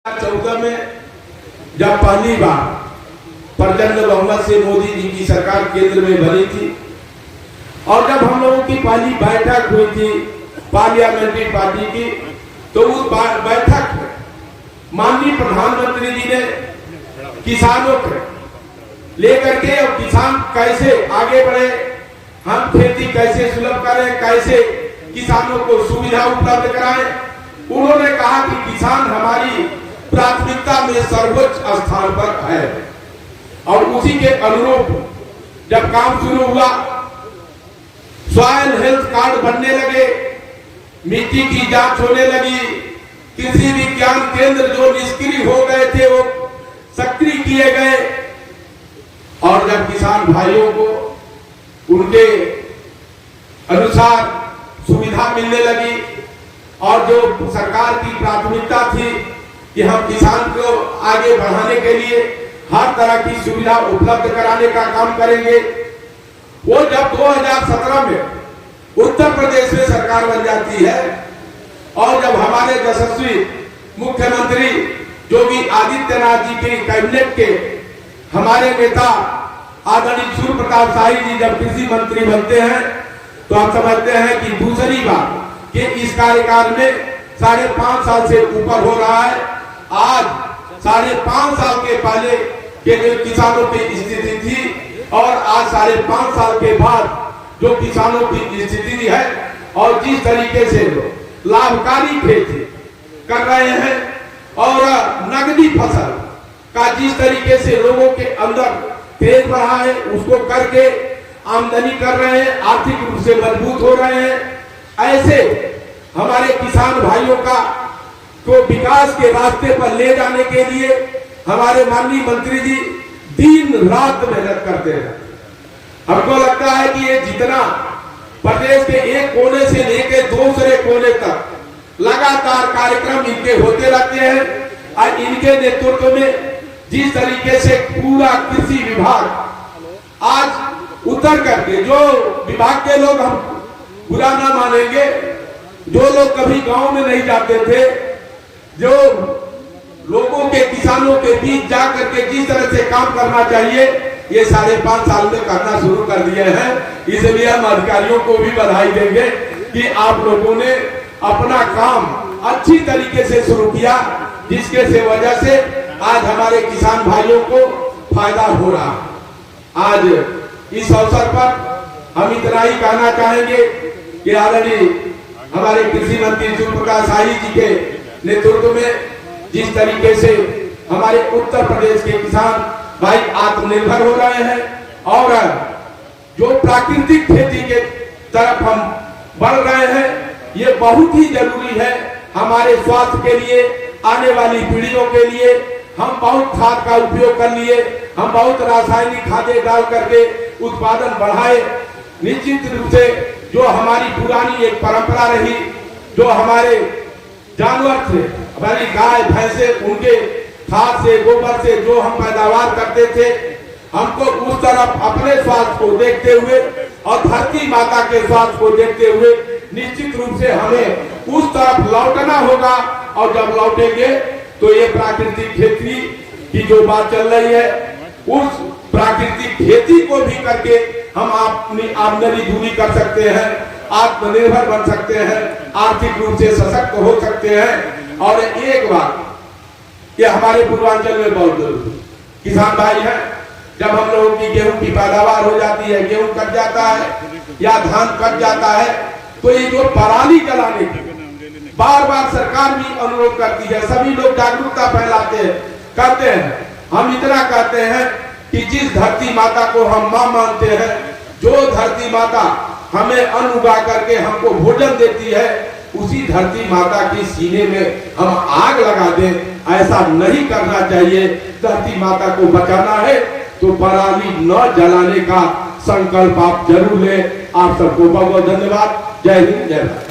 2014 में जब पहली बार प्रचंड बहुमत से मोदी जी की सरकार केंद्र में बनी थी और जब हम लोगों की पहली बैठक हुई थी पार्लियामेंट्री पार्टी की, तो उस बैठक में माननीय प्रधानमंत्री जी ने किसानों को लेकर के और किसान कैसे आगे बढ़े, हम खेती कैसे सुलभ करें, कैसे किसानों को सुविधा उपलब्ध कराएं, उन्होंने कहा कि किसान हमारी प्राथमिकता में सर्वोच्च स्थान पर है। और उसी के अनुरूप जब काम शुरू हुआ, सॉइल हेल्थ कार्ड बनने लगे, मिट्टी की जांच होने लगी, कृषि विज्ञान केंद्र जो निष्क्रिय हो गए थे वो सक्रिय किए गए और जब किसान भाइयों को उनके अनुसार सुविधा मिलने लगी और जो सरकार की प्राथमिकता थी कि हम किसान को आगे बढ़ाने के लिए हर तरह की सुविधा उपलब्ध कराने का काम करेंगे, वो जब 2017 में उत्तर प्रदेश में सरकार बन जाती है और जब हमारे यशस्वी मुख्यमंत्री योगी आदित्यनाथ जी के कैबिनेट के हमारे नेता आदरणीय सूर्य प्रताप शाही जी जब कृषि मंत्री बनते हैं, तो आप समझते हैं कि दूसरी बार कि इस कार्यकाल में 5.5 साल से ऊपर हो रहा है। आज 5.5 साल के पहले के जो किसानों की स्थिति थी और आज 5.5 साल के बाद जो किसानों की स्थिति है और जिस तरीके से लाभकारी खेती कर रहे हैं और नकदी फसल का जिस तरीके से लोगों के अंदर तेज बढ़ा है, उसको करके आमदनी कर रहे हैं, आर्थिक रूप से मजबूत हो रहे हैं, ऐसे हमारे किसान भाइयों का को विकास के रास्ते पर ले जाने के लिए हमारे माननीय मंत्री जी दिन रात मेहनत करते हैं। हमको लगता है कि ये जितना प्रदेश के एक कोने से लेकर दूसरे कोने तक लगातार कार्यक्रम इनके होते रहते हैं और इनके नेतृत्व में जिस तरीके से पूरा कृषि विभाग आज उतर करके, जो विभाग के लोग हम बुरा ना मानेंगे, जो लोग कभी गांव में नहीं जाते थे, जो लोगों के किसानों के बीच जा करके जिस तरह से काम करना चाहिए, ये 5.5 साल में करना शुरू कर दिए हैं। इसलिए हम अधिकारियों को भी बधाई देंगे कि आप लोगों ने अपना काम अच्छी तरीके से शुरू किया, जिसके से वजह से आज हमारे किसान भाइयों को फायदा हो रहा। आज इस अवसर पर हम इतना ही कहना चाहेंगे कि आदरणीय हमारे कृषि मंत्री सूर्य प्रताप शाही जी के नेतृत्व में जिस तरीके से हमारे उत्तर प्रदेश के किसान भाई आत्मनिर्भर हो रहे हैं और जो प्राकृतिक खेती के तरफ हम बढ़ रहे हैं, ये बहुत ही जरूरी है हमारे स्वास्थ्य के लिए, आने वाली पीढ़ियों के लिए। हम बहुत खाद का उपयोग कर लिए, हम बहुत रासायनिक खादें डाल करके उत्पादन बढ़ाए। निश्चित रूप से जो हमारी पुरानी एक परंपरा रही, जो हमारे जानवर थे, हमारी गाय भैंसे, उनके खाद से गोबर से जो हम पैदावार करते थे, हमको उस तरफ अपने स्वास्थ्य को देखते हुए और धरती माता के स्वास्थ्य को देखते हुए निश्चित रूप से हमें उस तरफ लौटना होगा। और जब लौटेंगे तो ये प्राकृतिक खेती की जो बात चल रही है, उस प्राकृतिक खेती को भी करके हम अपनी आमदनी दूनी कर सकते हैं, आत्मनिर्भर बन सकते हैं, आर्थिक रूप से सशक्त हो सकते हैं। और एक बात ये हमारे पूर्वांचल में बहुत जरूरी किसान भाई हैं, जब हम लोगों की गेहूं की पैदावार हो जाती है, गेहूं कट जाता है या धान कट जाता है, तो ये जो पराली जलाने की बार बार सरकार भी अनुरोध करती है, सभी लोग जागरूकता फैलाते हैं, करते हैं। हम इतना कहते हैं कि जिस धरती माता को हम मां मानते हैं, जो धरती माता हमें अन्न उगा करके हमको भोजन देती है, उसी धरती माता के सीने में हम आग लगा दें, ऐसा नहीं करना चाहिए। धरती माता को बचाना है तो पराली न जलाने का संकल्प आप जरूर लें। आप सबको बहुत बहुत धन्यवाद। जय हिंद, जय भारत।